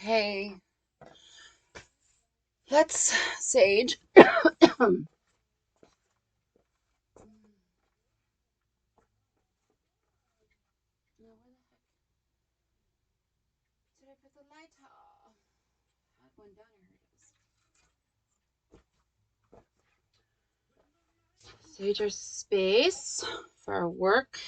Hey, let's sage. Now, where the heck did I put the lighter? I had one down here. It is. Sage our space for our work.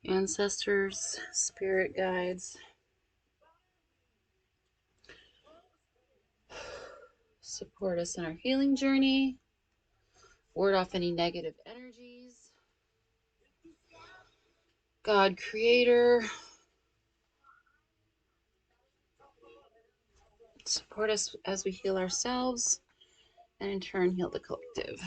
Ancestors, spirit guides, support us in our healing journey. Ward off any negative energies. God, Creator, support us as we heal ourselves and in turn heal the collective.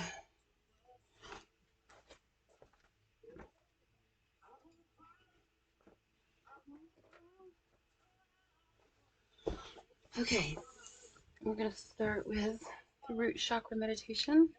Okay, we're going to start with the root chakra meditation.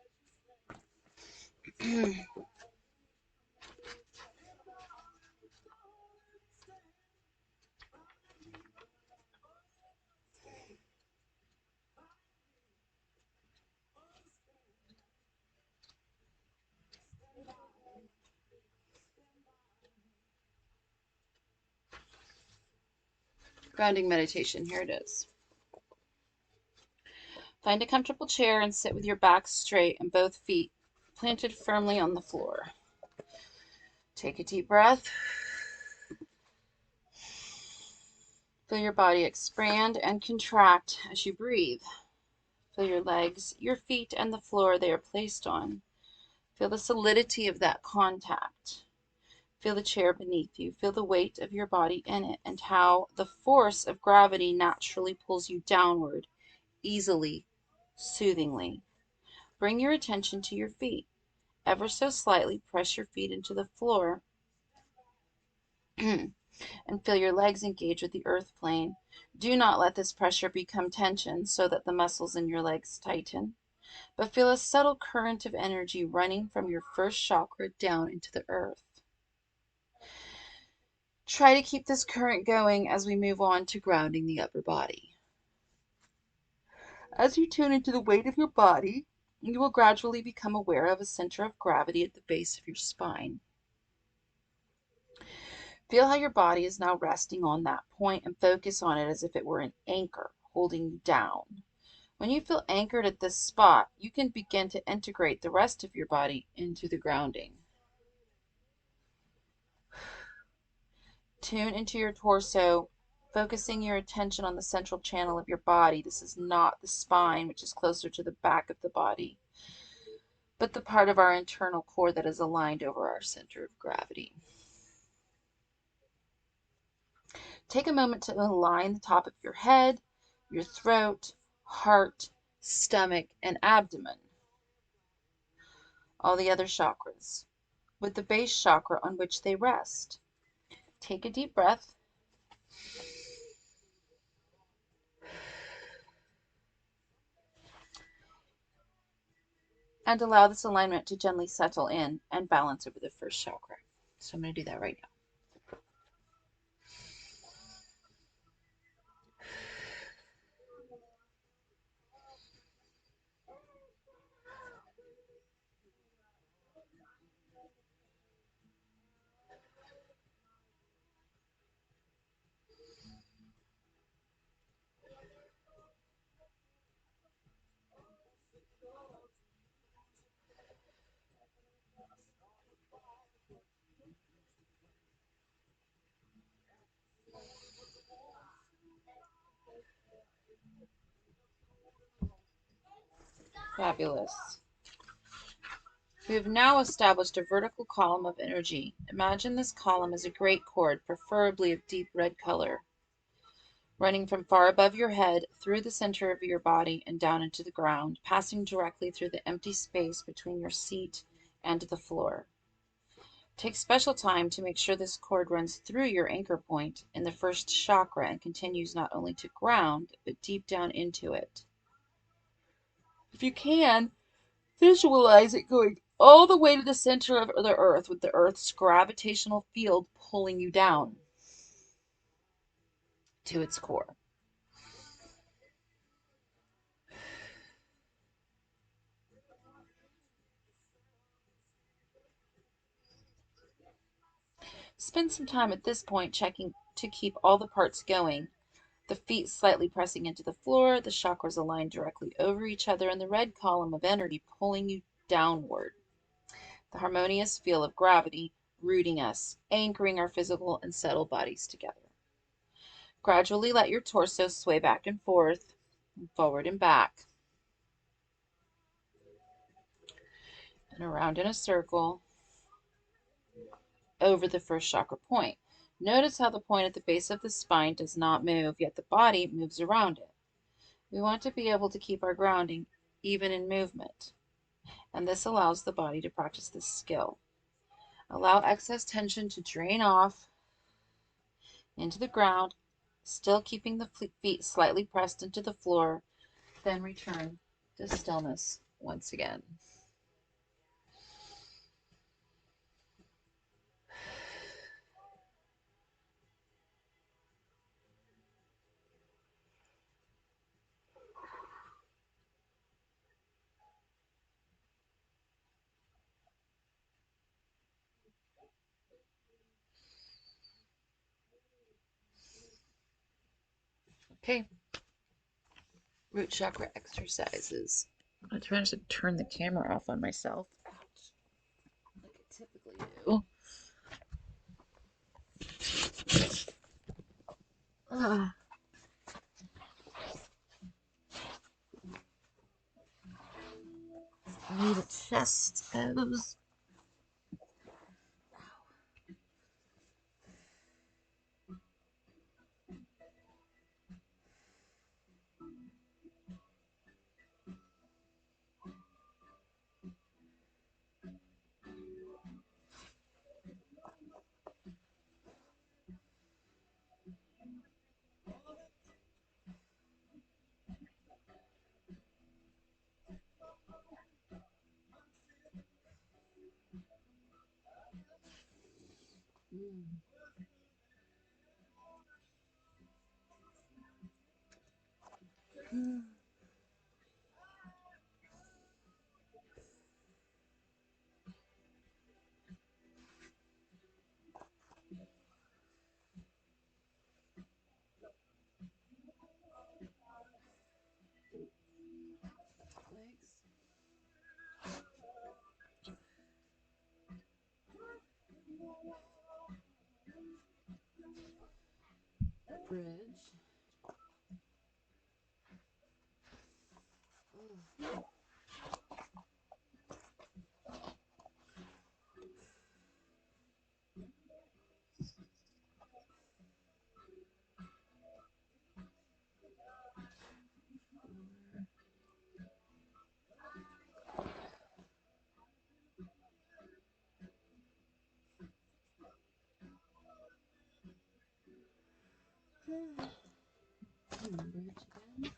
Grounding meditation, here it is. Find a comfortable chair and sit with your back straight and both feet planted firmly on the floor. Take a deep breath. Feel your body expand and contract as you breathe. Feel your legs, your feet, and the floor they are placed on. Feel the solidity of that contact. Feel the chair beneath you. Feel the weight of your body in it and how the force of gravity naturally pulls you downward, easily, soothingly. Bring your attention to your feet. Ever so slightly press your feet into the floor and feel your legs engage with the earth plane. Do not let this pressure become tension so that the muscles in your legs tighten, but feel a subtle current of energy running from your first chakra down into the earth. Try to keep this current going as we move on to grounding the upper body. As you tune into the weight of your body, you will gradually become aware of a center of gravity at the base of your spine. Feel how your body is now resting on that point and focus on it as if it were an anchor holding you down. When you feel anchored at this spot, you can begin to integrate the rest of your body into the grounding. Tune into your torso, focusing your attention on the central channel of your body. This is not the spine, which is closer to the back of the body, but the part of our internal core that is aligned over our center of gravity. Take a moment to align the top of your head, your throat, heart, stomach, and abdomen, all the other chakras, with the base chakra on which they rest. Take a deep breath. And allow this alignment to gently settle in and balance over the first chakra. So I'm going to do that right now. Fabulous. We have now established a vertical column of energy. Imagine this column as a great cord, preferably of deep red color. running from far above your head through the center of your body and down into the ground, passing directly through the empty space between your seat and the floor. Take special time to make sure this cord runs through your anchor point in the first chakra and continues not only to ground, but deep down into it. If you can, visualize it going all the way to the center of the earth with the earth's gravitational field pulling you down to its core. Spend some time at this point checking to keep all the parts going. The feet slightly pressing into the floor, the chakras aligned directly over each other, and the red column of energy pulling you downward. The harmonious feel of gravity rooting us, anchoring our physical and subtle bodies together. Gradually let your torso sway back and forth, and forward and back, and around in a circle over the first chakra point. Notice how the point at the base of the spine does not move, yet the body moves around it. We want to be able to keep our grounding even in movement, and this allows the body to practice this skill. Allow excess tension to drain off into the ground, still keeping the feet slightly pressed into the floor, then return to stillness once again. Okay, root chakra exercises. I'm trying to turn the camera off on myself, like I typically do. I need a chest pose. Bridge. Bridge again.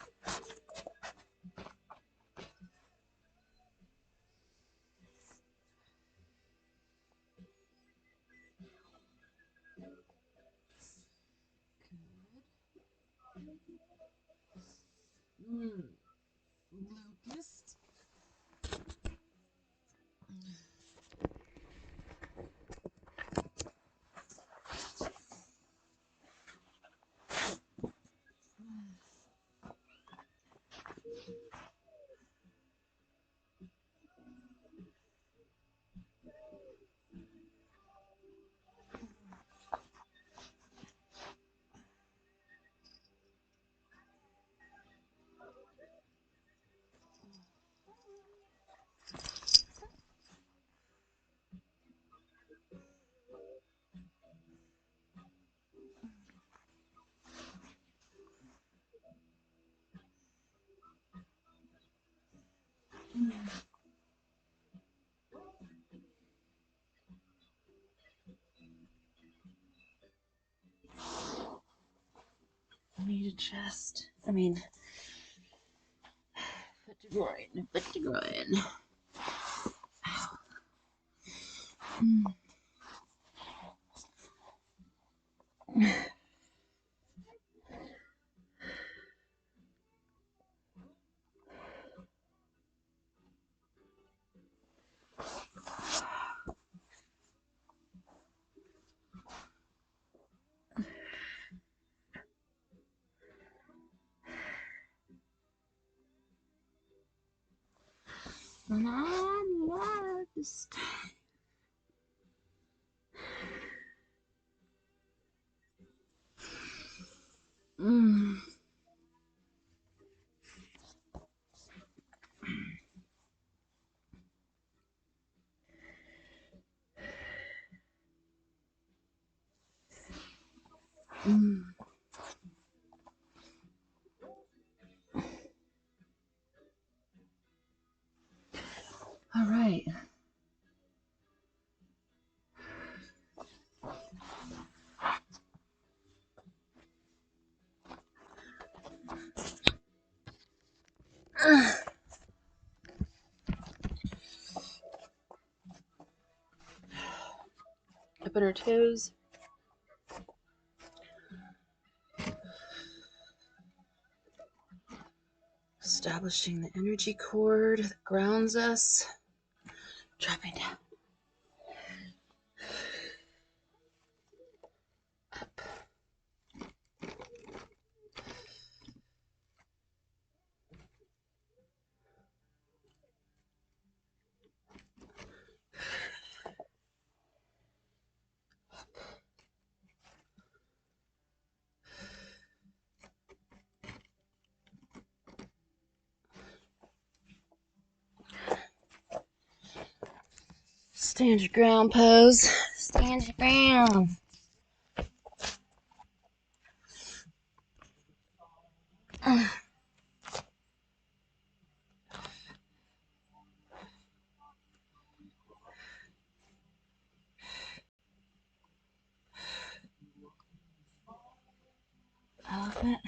Good. Locust. I need to chest. I mean, foot to groin, foot to groin. Just... All right. Up at her toes. Establishing the energy cord that grounds us. Dropping down. Up. Stand your ground pose. Stand your ground. Elephant.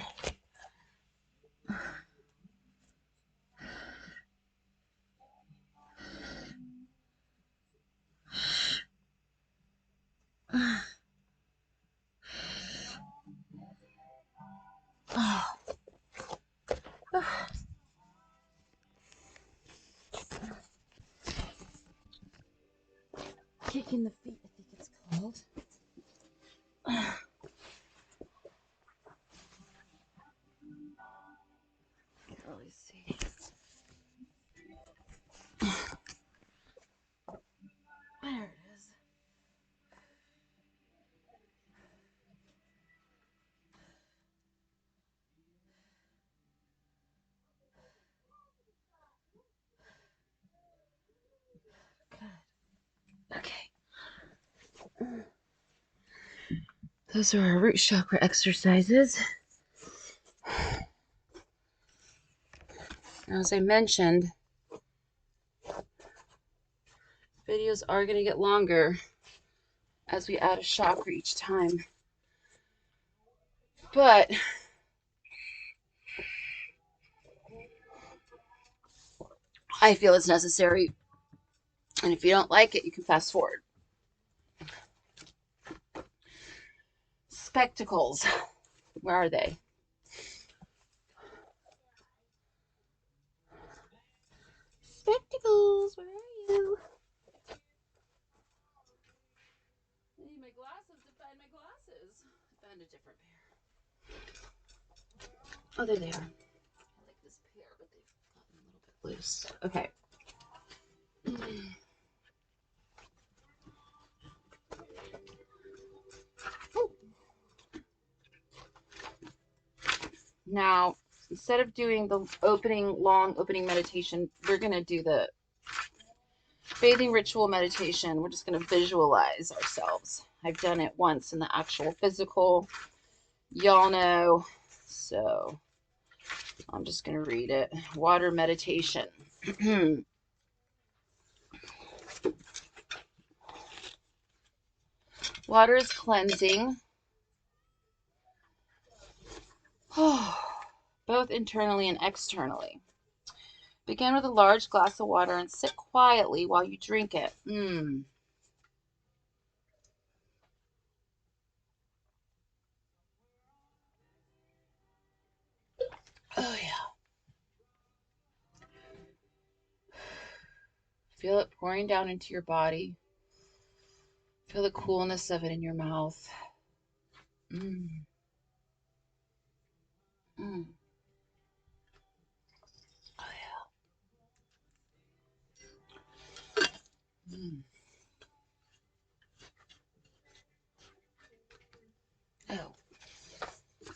Kicking the feet, I think it's called. Can't really see. There it is. Good. Okay. Those are our root chakra exercises. As I mentioned, videos are going to get longer as we add a chakra each time. But I feel it's necessary. And if you don't like it, you can fast forward. Spectacles. Where are they? Spectacles, where are you? I need my glasses to find my glasses. I found a different pair. Oh, there they are. I like this pair, but they've gotten a little bit loose. Okay. Now, instead of doing the long opening meditation, we're going to do the bathing ritual meditation. We're just going to visualize ourselves. I've done it once in the actual physical. Y'all know. So I'm just going to read it. Water meditation. Water is cleansing. both internally and externally. Begin with a large glass of water and sit quietly while you drink it. Oh, yeah. Feel it pouring down into your body. Feel the coolness of it in your mouth. Mm. Mm. Oh, yeah. Mm. Oh,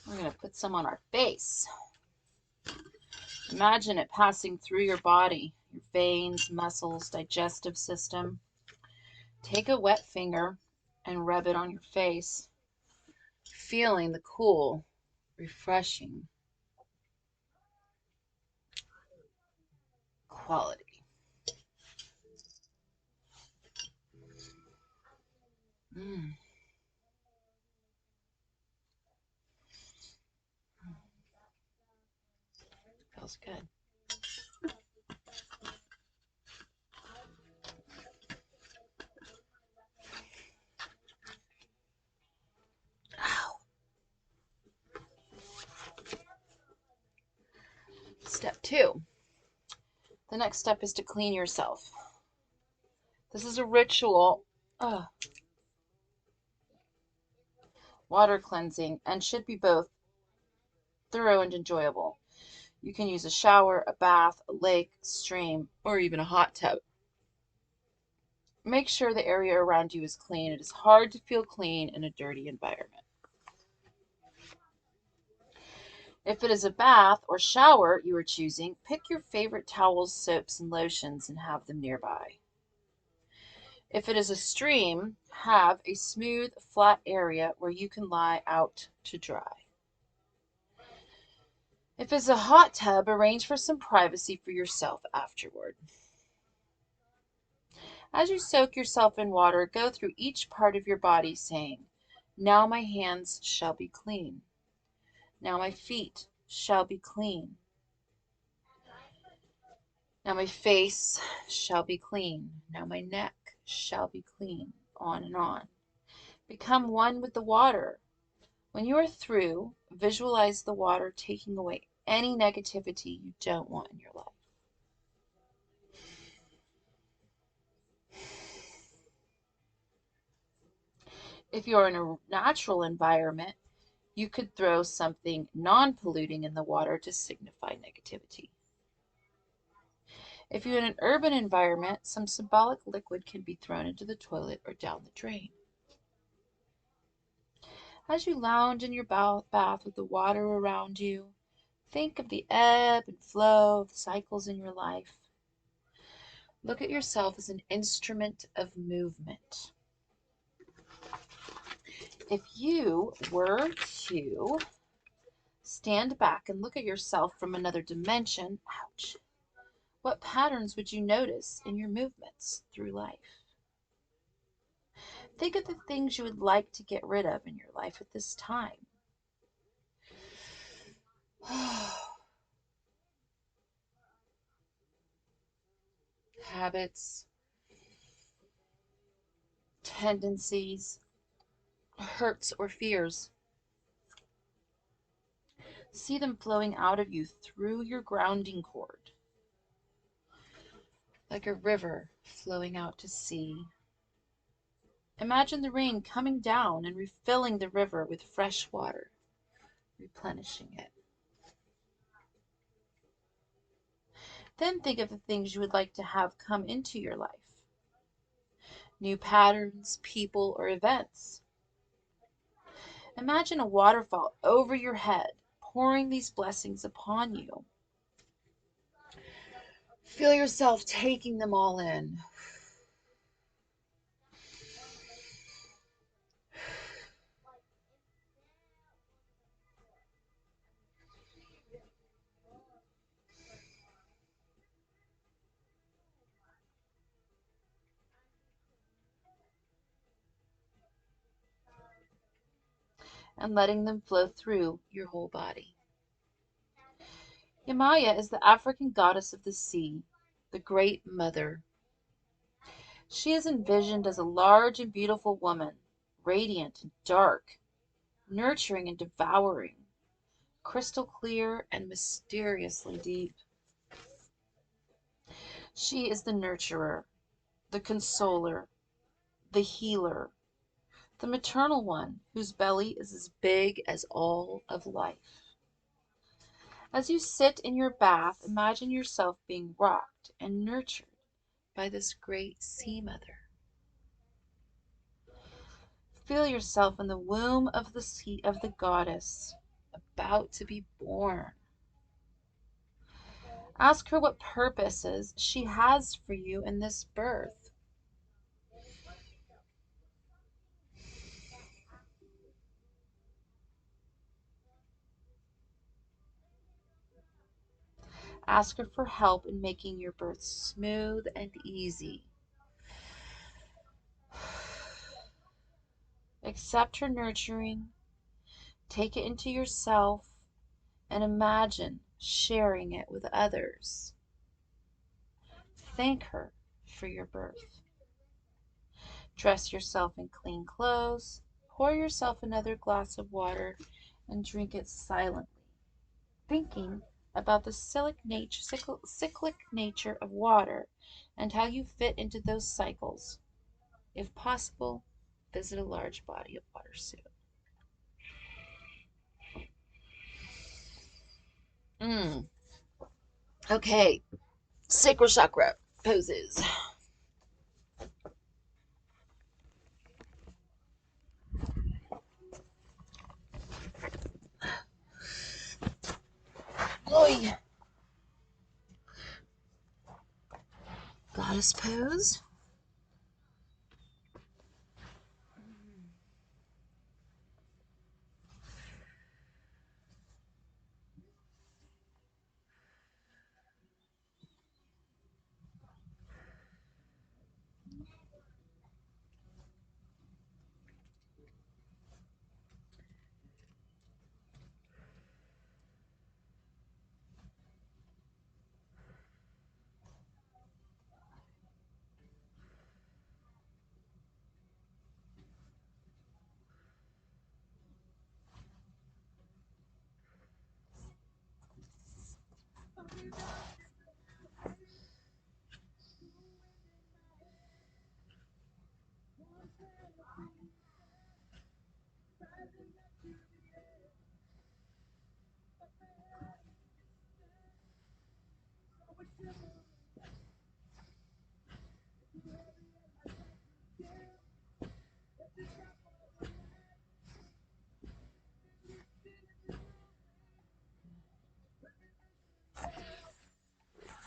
we're going to put some on our face. Imagine it passing through your body, your veins, muscles, digestive system. Take a wet finger and rub it on your face, feeling the cool, refreshing quality. Mm. Feels good. Ow. Step 2. The next step is to clean yourself. This is a ritual, water cleansing, and should be both thorough and enjoyable. You can use a shower, a bath, a lake, stream, or even a hot tub. Make sure the area around you is clean. It is hard to feel clean in a dirty environment. If it is a bath or shower you are choosing, pick your favorite towels, soaps, and lotions and have them nearby. If it is a stream, have a smooth, flat area where you can lie out to dry. If it's a hot tub, arrange for some privacy for yourself afterward. As you soak yourself in water, go through each part of your body saying, "Now my hands shall be clean. Now my feet shall be clean. Now my face shall be clean. Now my neck shall be clean." On and on. Become one with the water. When you are through, visualize the water taking away any negativity you don't want in your life. If you're in a natural environment, you could throw something non-polluting in the water to signify negativity. If you're in an urban environment, some symbolic liquid can be thrown into the toilet or down the drain. As you lounge in your bath with the water around you, think of the ebb and flow of the cycles in your life. Look at yourself as an instrument of movement. If you were to stand back and look at yourself from another dimension, ouch, what patterns would you notice in your movements through life? Think of the things you would like to get rid of in your life at this time. Habits, tendencies, hurts, or fears. See them flowing out of you through your grounding cord, like a river flowing out to sea. Imagine the rain coming down and refilling the river with fresh water, replenishing it. Then think of the things you would like to have come into your life. New patterns, people, or events. Imagine a waterfall over your head, pouring these blessings upon you. Feel yourself taking them all in. And letting them flow through your whole body. Yamaya is the African goddess of the sea, the Great Mother. She is envisioned as a large and beautiful woman, radiant and dark, nurturing and devouring, crystal clear and mysteriously deep. She is the nurturer, the consoler, the healer, the maternal one whose belly is as big as all of life. As you sit in your bath, imagine yourself being rocked and nurtured by this great sea mother. Feel yourself in the womb of the sea of the goddess, about to be born. Ask her what purposes she has for you in this birth. Ask her for help in making your birth smooth and easy. Accept her nurturing, take it into yourself, and imagine sharing it with others. Thank her for your birth. Dress yourself in clean clothes, pour yourself another glass of water, and drink it silently, thinking about the cyclic nature of water and how you fit into those cycles. If possible, visit a large body of water soon. Okay, sacral chakra poses. Oy. Goddess pose.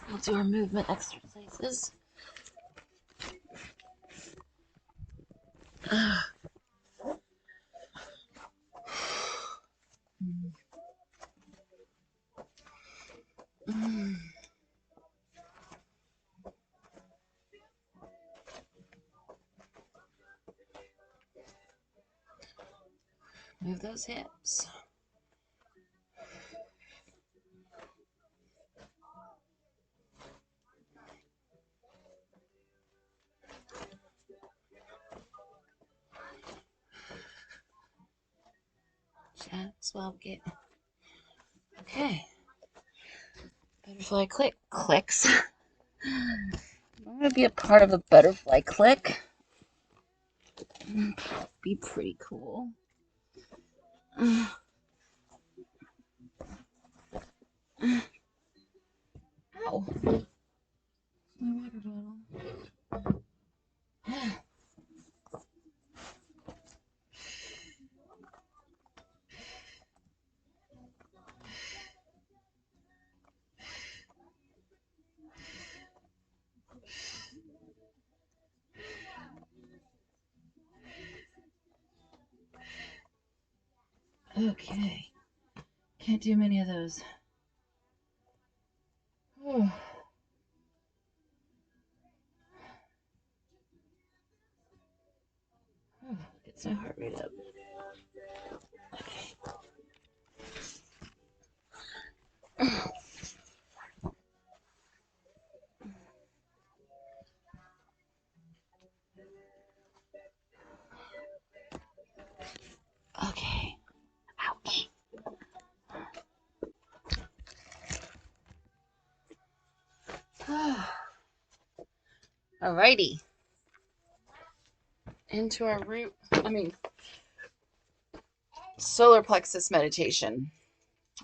We'll do our movement exercises. Move those hips. That's well get. Okay. Butterfly clicks. I'm gonna be a part of a butterfly click. Be pretty cool. Ow. My water bottle. Okay. Can't do many of those. Oh. Gets my heart rate up. Okay. Alrighty. Into our solar plexus meditation.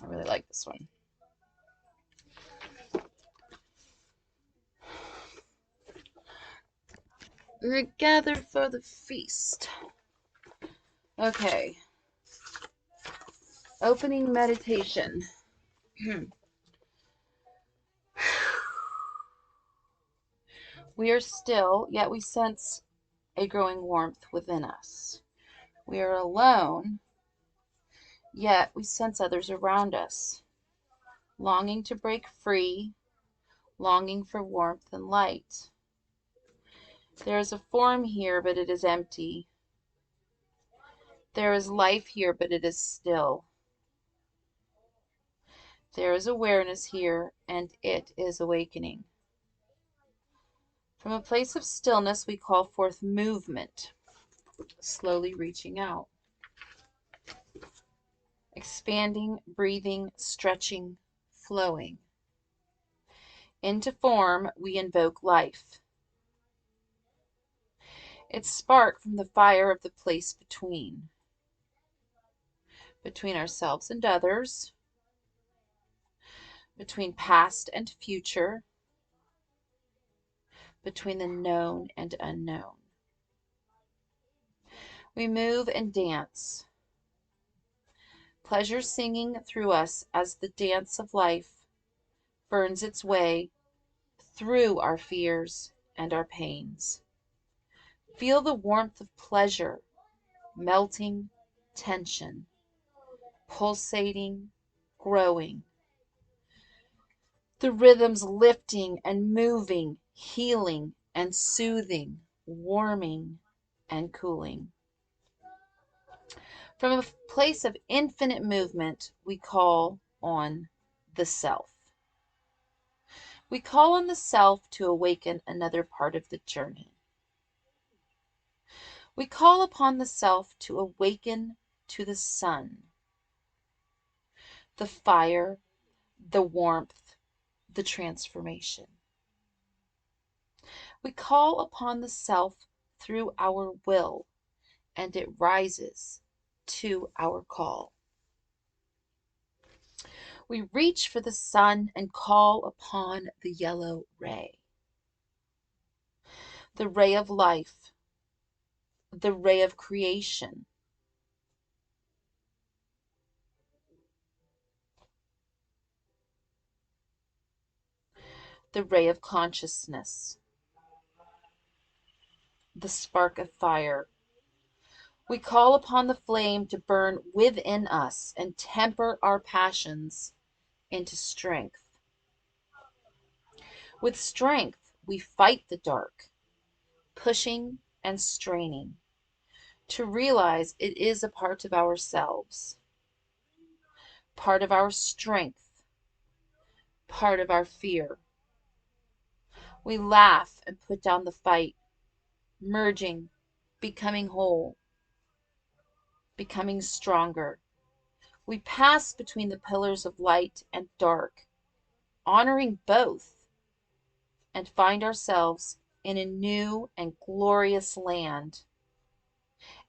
I really like this one. We're gathered for the feast. Okay. Opening meditation. We are still, yet we sense a growing warmth within us. We are alone, yet we sense others around us, longing to break free, longing for warmth and light. There is a form here, but it is empty. There is life here, but it is still. There is awareness here, and it is awakening. From a place of stillness, we call forth movement, slowly reaching out. Expanding, breathing, stretching, flowing. Into form, we invoke life. Its spark from the fire of the place between ourselves and others, between past and future, between the known and unknown. We move and dance, pleasure singing through us as the dance of life burns its way through our fears and our pains. Feel the warmth of pleasure, melting tension, pulsating, growing. The rhythms lifting and moving, healing and soothing, warming and cooling. From a place of infinite movement, we call on the self. We call on the self to awaken another part of the journey. We call upon the self to awaken to the sun, the fire, the warmth, the transformation. We call upon the self through our will, and it rises to our call. We reach for the sun and call upon the yellow ray, the ray of life, the ray of creation. The ray of consciousness, the spark of fire. We call upon the flame to burn within us and temper our passions into strength. With strength, we fight the dark, pushing and straining to realize it is a part of ourselves, part of our strength, part of our fear. We laugh and put down the fight, merging, becoming whole, becoming stronger. We pass between the pillars of light and dark, honoring both, and find ourselves in a new and glorious land,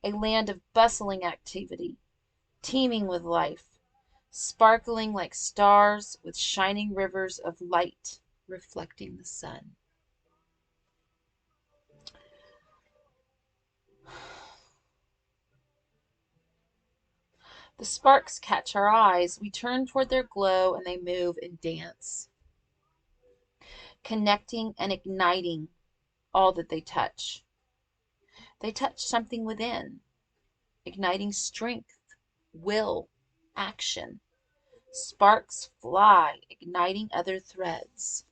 a land of bustling activity, teeming with life, sparkling like stars with shining rivers of light reflecting the sun. The sparks catch our eyes. We turn toward their glow and they move and dance, connecting and igniting all that they touch. They touch something within, igniting strength, will, action. Sparks fly, igniting other threads.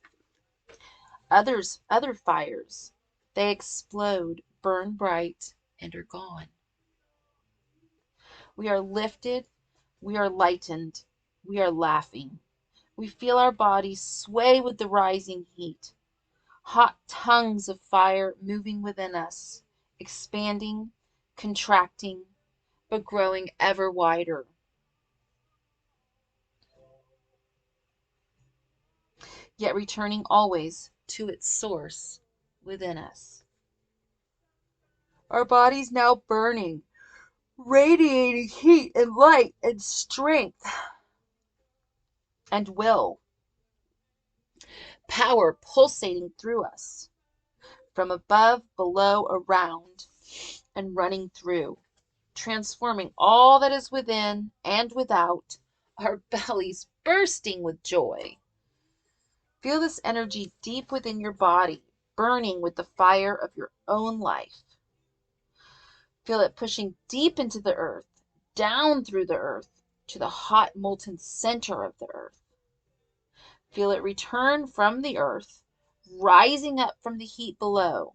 Other fires. They explode, burn bright, and are gone. We are lifted, we are lightened, we are laughing. We feel our bodies sway with the rising heat. Hot tongues of fire moving within us, expanding, contracting, but growing ever wider. Yet returning always to its source, within us. Our body's now burning, radiating heat and light and strength and will. Power pulsating through us, from above, below, around, and running through, transforming all that is within and without, our bellies bursting with joy. Feel this energy deep within your body, burning with the fire of your own life. Feel it pushing deep into the earth, down through the earth, to the hot molten center of the earth. Feel it return from the earth, rising up from the heat below,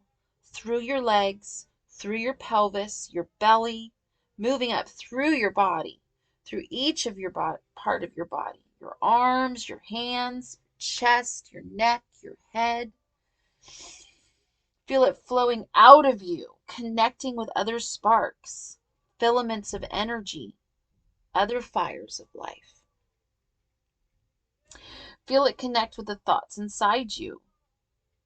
through your legs, through your pelvis, your belly, moving up through your body, through each of your part of your body, your arms, your hands, your chest, your neck, your head. Feel it flowing out of you, connecting with other sparks, filaments of energy, other fires of life. Feel it connect with the thoughts inside you,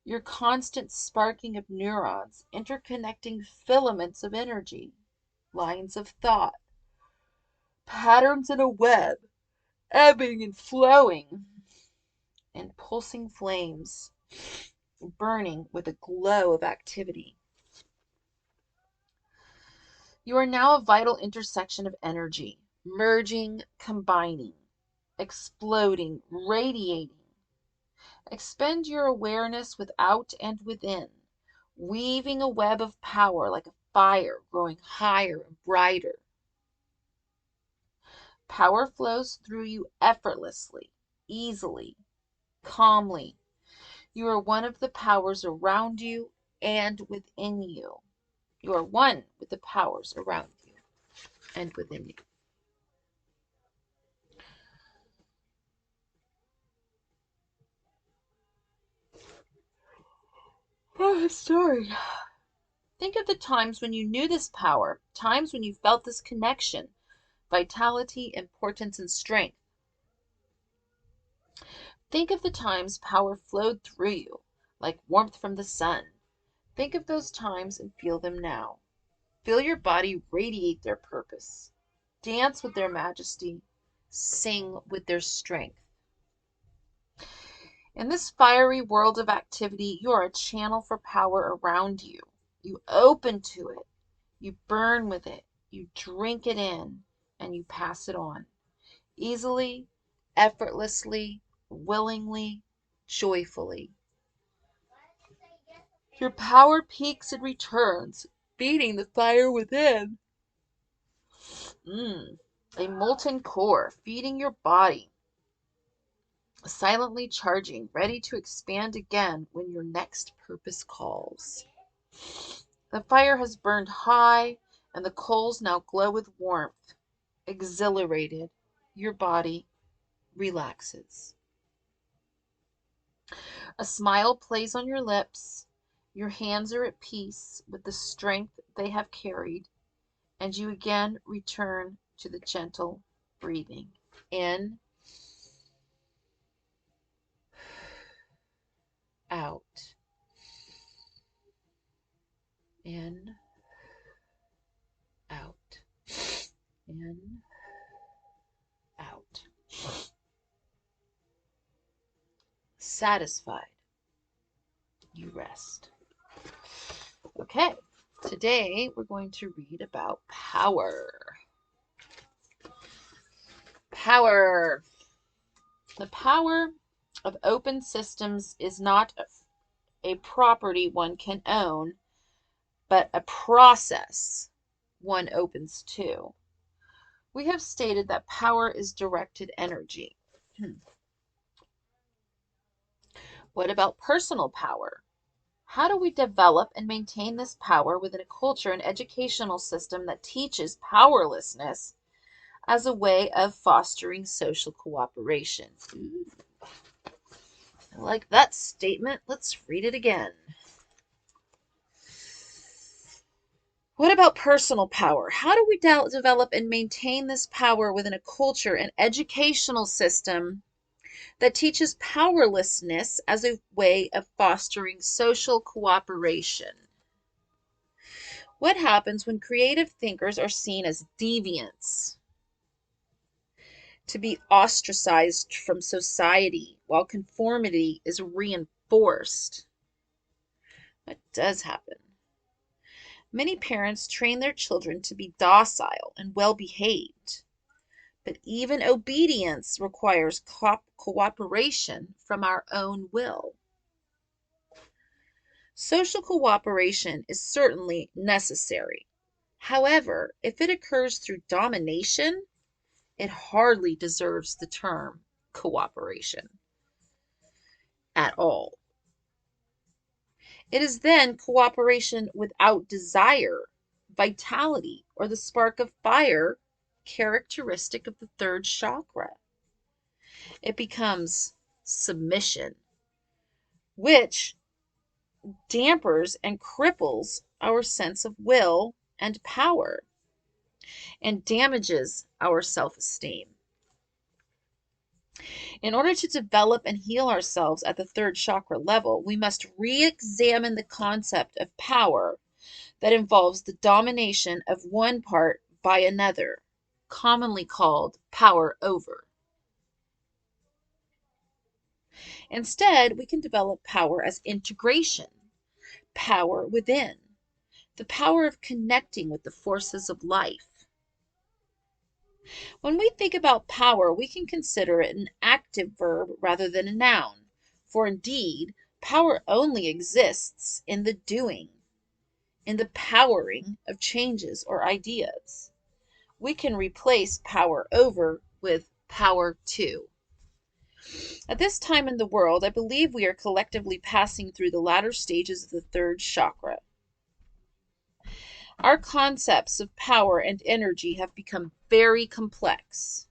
your constant sparking of neurons, interconnecting filaments of energy, lines of thought, patterns in a web, ebbing and flowing, and pulsing flames, burning with a glow of activity. You are now a vital intersection of energy, merging, combining, exploding, radiating. Expend your awareness without and within, weaving a web of power like a fire growing higher and brighter. Power flows through you effortlessly, easily, calmly. You are one of the powers around you and within you. You are one with the powers around you and within you. Oh, story. Think of the times when you knew this power, times when you felt this connection, vitality, importance, and strength. Think of the times power flowed through you, like warmth from the sun. Think of those times and feel them now. Feel your body radiate their purpose. Dance with their majesty. Sing with their strength. In this fiery world of activity, you are a channel for power around you. You open to it. You burn with it. You drink it in, and you pass it on. Easily, effortlessly, willingly, joyfully. Your power peaks and returns, feeding the fire within. A molten core feeding your body, silently charging, ready to expand again when your next purpose calls. The fire has burned high, and the coals now glow with warmth. Exhilarated, your body relaxes. A smile plays on your lips. Your hands are at peace with the strength they have carried, and you again return to the gentle breathing. In, out. In, out. In, out. Satisfied, you rest. Okay, today we're going to read about power. Power. The power of open systems is not a property one can own, but a process one opens to. We have stated that power is directed energy. What about personal power? How do we develop and maintain this power within a culture and educational system that teaches powerlessness as a way of fostering social cooperation? I like that statement. Let's read it again. What about personal power? How do we develop and maintain this power within a culture and educational system that teaches powerlessness as a way of fostering social cooperation. What happens when creative thinkers are seen as deviants, to be ostracized from society while conformity is reinforced? What does happen? Many parents train their children to be docile and well behaved, but even obedience requires cooperation from our own will. Social cooperation is certainly necessary. However, if it occurs through domination, it hardly deserves the term cooperation at all. It is then cooperation without desire, vitality, or the spark of fire characteristic of the third chakra. It becomes submission, which dampers and cripples our sense of will and power and damages our self-esteem. In order to develop and heal ourselves at the third chakra level, we must re-examine the concept of power that involves the domination of one part by another, commonly called power over. Instead, we can develop power as integration, power within, the power of connecting with the forces of life. When we think about power, we can consider it an active verb rather than a noun, for indeed, power only exists in the doing, in the powering of changes or ideas. We can replace power over with power to. At this time in the world, I believe we are collectively passing through the latter stages of the third chakra. Our concepts of power and energy have become very complex.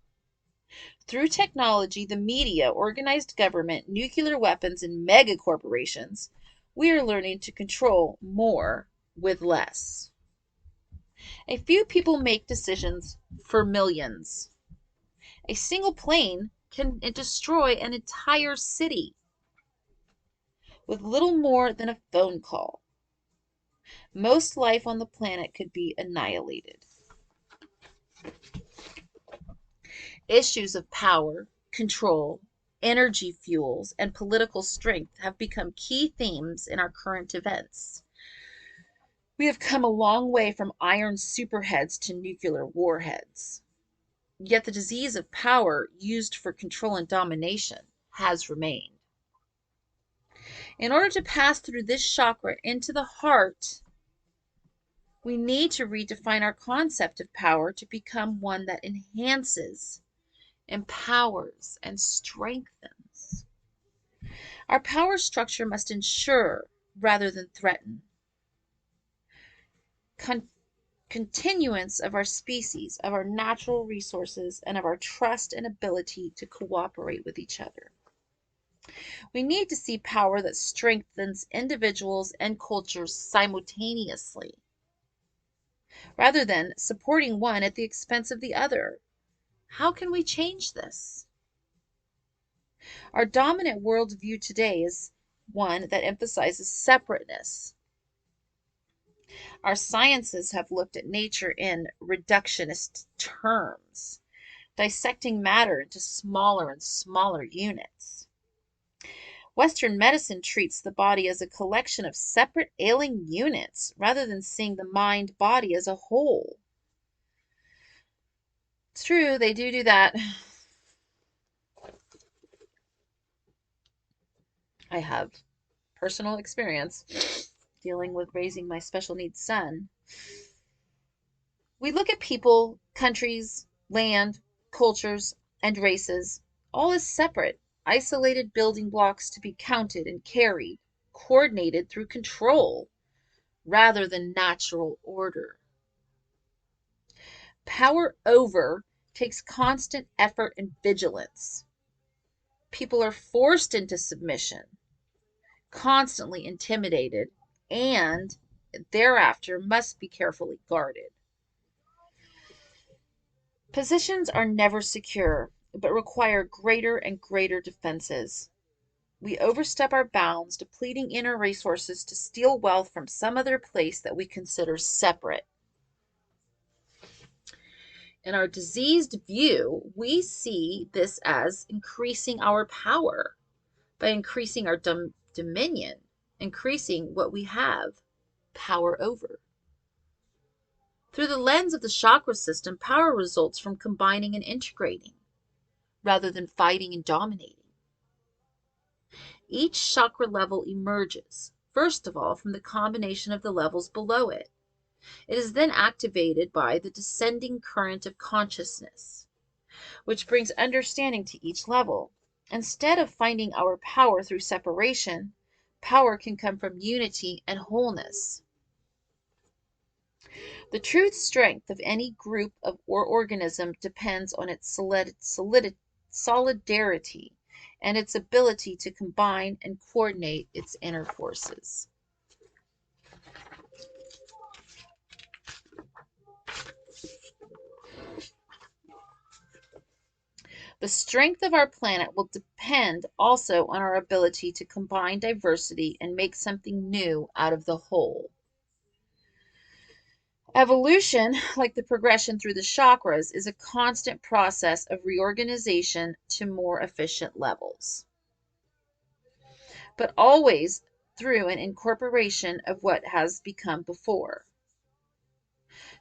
Through technology, the media, organized government, nuclear weapons, and mega corporations, we are learning to control more with less. A few people make decisions for millions. A single plane can destroy an entire city with little more than a phone call. Most life on the planet could be annihilated. Issues of power, control, energy fuels, and political strength have become key themes in our current events. We have come a long way from iron superheads to nuclear warheads. Yet the disease of power used for control and domination has remained. In order to pass through this chakra into the heart, we need to redefine our concept of power to become one that enhances, empowers, and strengthens. Our power structure must ensure rather than threaten continuance of our species, of our natural resources, and of our trust and ability to cooperate with each other. We need to see power that strengthens individuals and cultures simultaneously, rather than supporting one at the expense of the other. How can we change this? Our dominant worldview today is one that emphasizes separateness. Our sciences have looked at nature in reductionist terms, dissecting matter into smaller and smaller units. Western medicine treats the body as a collection of separate ailing units rather than seeing the mind-body as a whole. It's true, they do that. I have personal experience dealing with raising my special needs son. We look at people, countries, land, cultures, and races all as separate, isolated building blocks to be counted and carried, coordinated through control rather than natural order. Power over takes constant effort and vigilance. People are forced into submission, constantly intimidated, and thereafter must be carefully guarded. Positions are never secure, but require greater and greater defenses. We overstep our bounds, depleting inner resources to steal wealth from some other place that we consider separate. In our diseased view, we see this as increasing our power by increasing our dominion, increasing what we have power over. Through the lens of the chakra system, power results from combining and integrating rather than fighting and dominating. Each chakra level emerges, first of all, from the combination of the levels below it. It is then activated by the descending current of consciousness, which brings understanding to each level. Instead of finding our power through separation, power can come from unity and wholeness. The true strength of any group or organism depends on its solidarity and its ability to combine and coordinate its inner forces. The strength of our planet will depend also on our ability to combine diversity and make something new out of the whole. Evolution, like the progression through the chakras, is a constant process of reorganization to more efficient levels, but always through an incorporation of what has become before.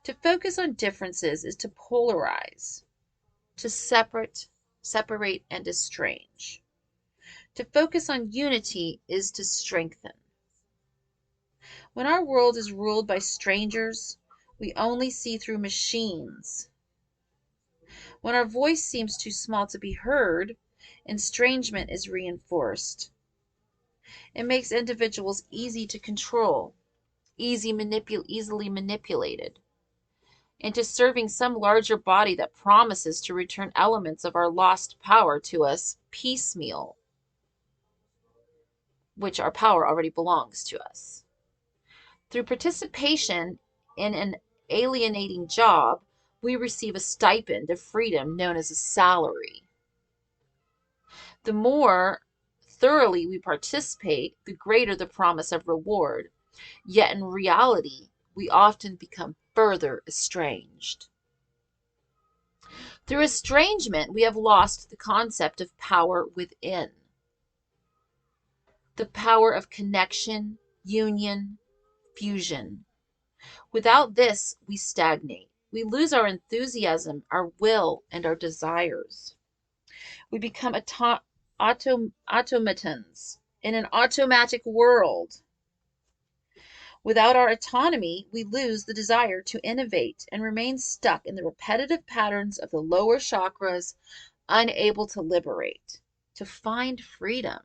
To focus on differences is to polarize, to separate and estrange. To focus on unity is to strengthen. When our world is ruled by strangers, we only see through machines. When our voice seems too small to be heard, estrangement is reinforced. It makes individuals easy to control, easily manipulated, into serving some larger body that promises to return elements of our lost power to us piecemeal, which our power already belongs to us. Through participation in an alienating job, we receive a stipend of freedom known as a salary. The more thoroughly we participate, the greater the promise of reward. Yet in reality, we often become further estranged. Through estrangement, we have lost the concept of power within, the power of connection, union, fusion. Without this, we stagnate. We lose our enthusiasm, our will, and our desires. We become automatons in an automatic world. Without our autonomy, we lose the desire to innovate and remain stuck in the repetitive patterns of the lower chakras, unable to liberate, to find freedom.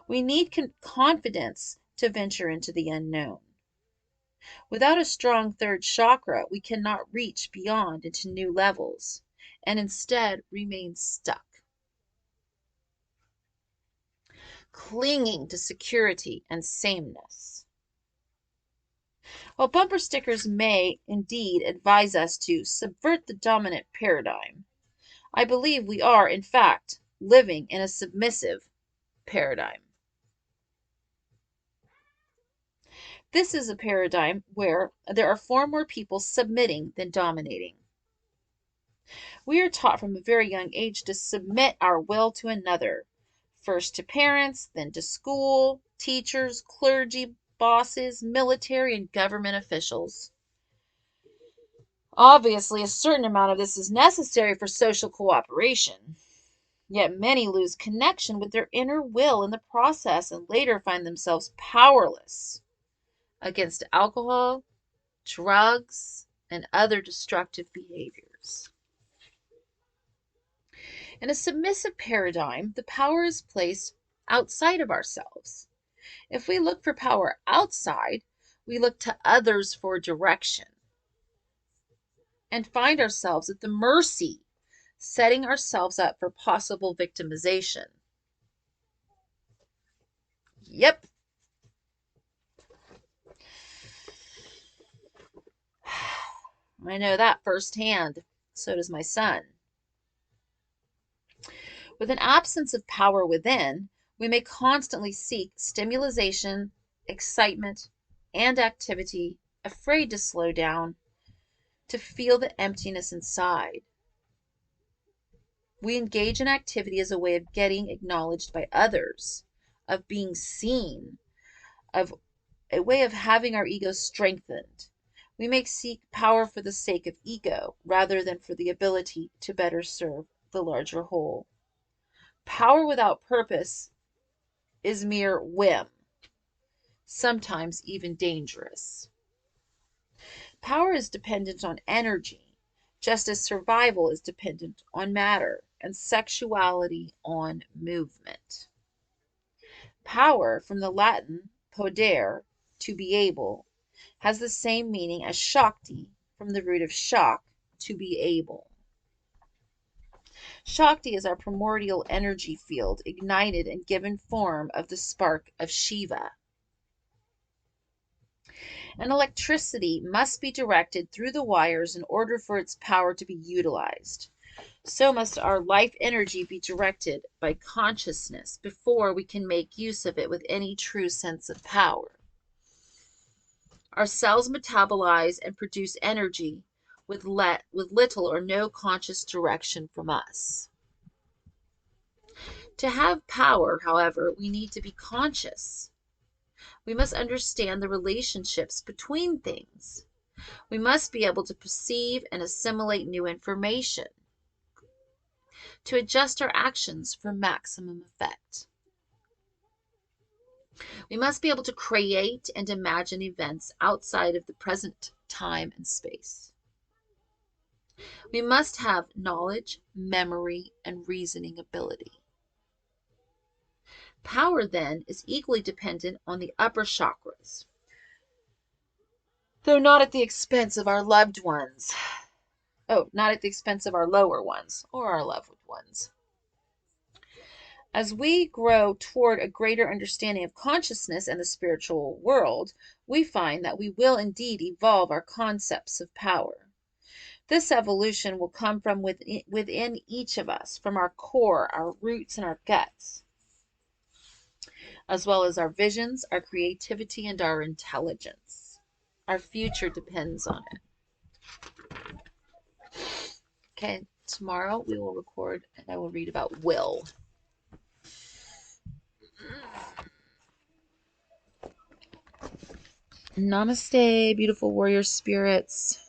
We need confidence to venture into the unknown. Without a strong third chakra, we cannot reach beyond into new levels and instead remain stuck, clinging to security and sameness. While bumper stickers may indeed advise us to subvert the dominant paradigm, I believe we are, in fact, living in a submissive paradigm. This is a paradigm where there are far more people submitting than dominating. We are taught from a very young age to submit our will to another, first to parents, then to school, teachers, clergy, bosses, military, and government officials. Obviously, a certain amount of this is necessary for social cooperation. Yet many lose connection with their inner will in the process and later find themselves powerless against alcohol, drugs, and other destructive behaviors. In a submissive paradigm, the power is placed outside of ourselves. If we look for power outside, we look to others for direction and find ourselves at the mercy, setting ourselves up for possible victimization. Yep. I know that firsthand. So does my son. With an absence of power within, we may constantly seek stimulation, excitement, and activity, afraid to slow down, to feel the emptiness inside. We engage in activity as a way of getting acknowledged by others, of being seen, of a way of having our ego strengthened. We may seek power for the sake of ego rather than for the ability to better serve the larger whole. Power without purpose is mere whim, sometimes even dangerous. Power is dependent on energy, just as survival is dependent on matter and sexuality on movement. Power, from the Latin podere, to be able, has the same meaning as Shakti, from the root of shak, to be able. Shakti is our primordial energy field, ignited and given form of the spark of Shiva. And electricity must be directed through the wires in order for its power to be utilized. So must our life energy be directed by consciousness before we can make use of it with any true sense of power. Our cells metabolize and produce energy with little or no conscious direction from us. To have power, however, we need to be conscious. We must understand the relationships between things. We must be able to perceive and assimilate new information, to adjust our actions for maximum effect. We must be able to create and imagine events outside of the present time and space. We must have knowledge, memory, and reasoning ability. Power, then, is equally dependent on the upper chakras, though not at the expense of our loved ones. Oh, not at the expense of our lower ones or our loved ones. As we grow toward a greater understanding of consciousness and the spiritual world, we find that we will indeed evolve our concepts of power. This evolution will come from within each of us, from our core, our roots, and our guts, as well as our visions, our creativity, and our intelligence. Our future depends on it. Okay, tomorrow we will record and I will read about will. Namaste, beautiful warrior spirits.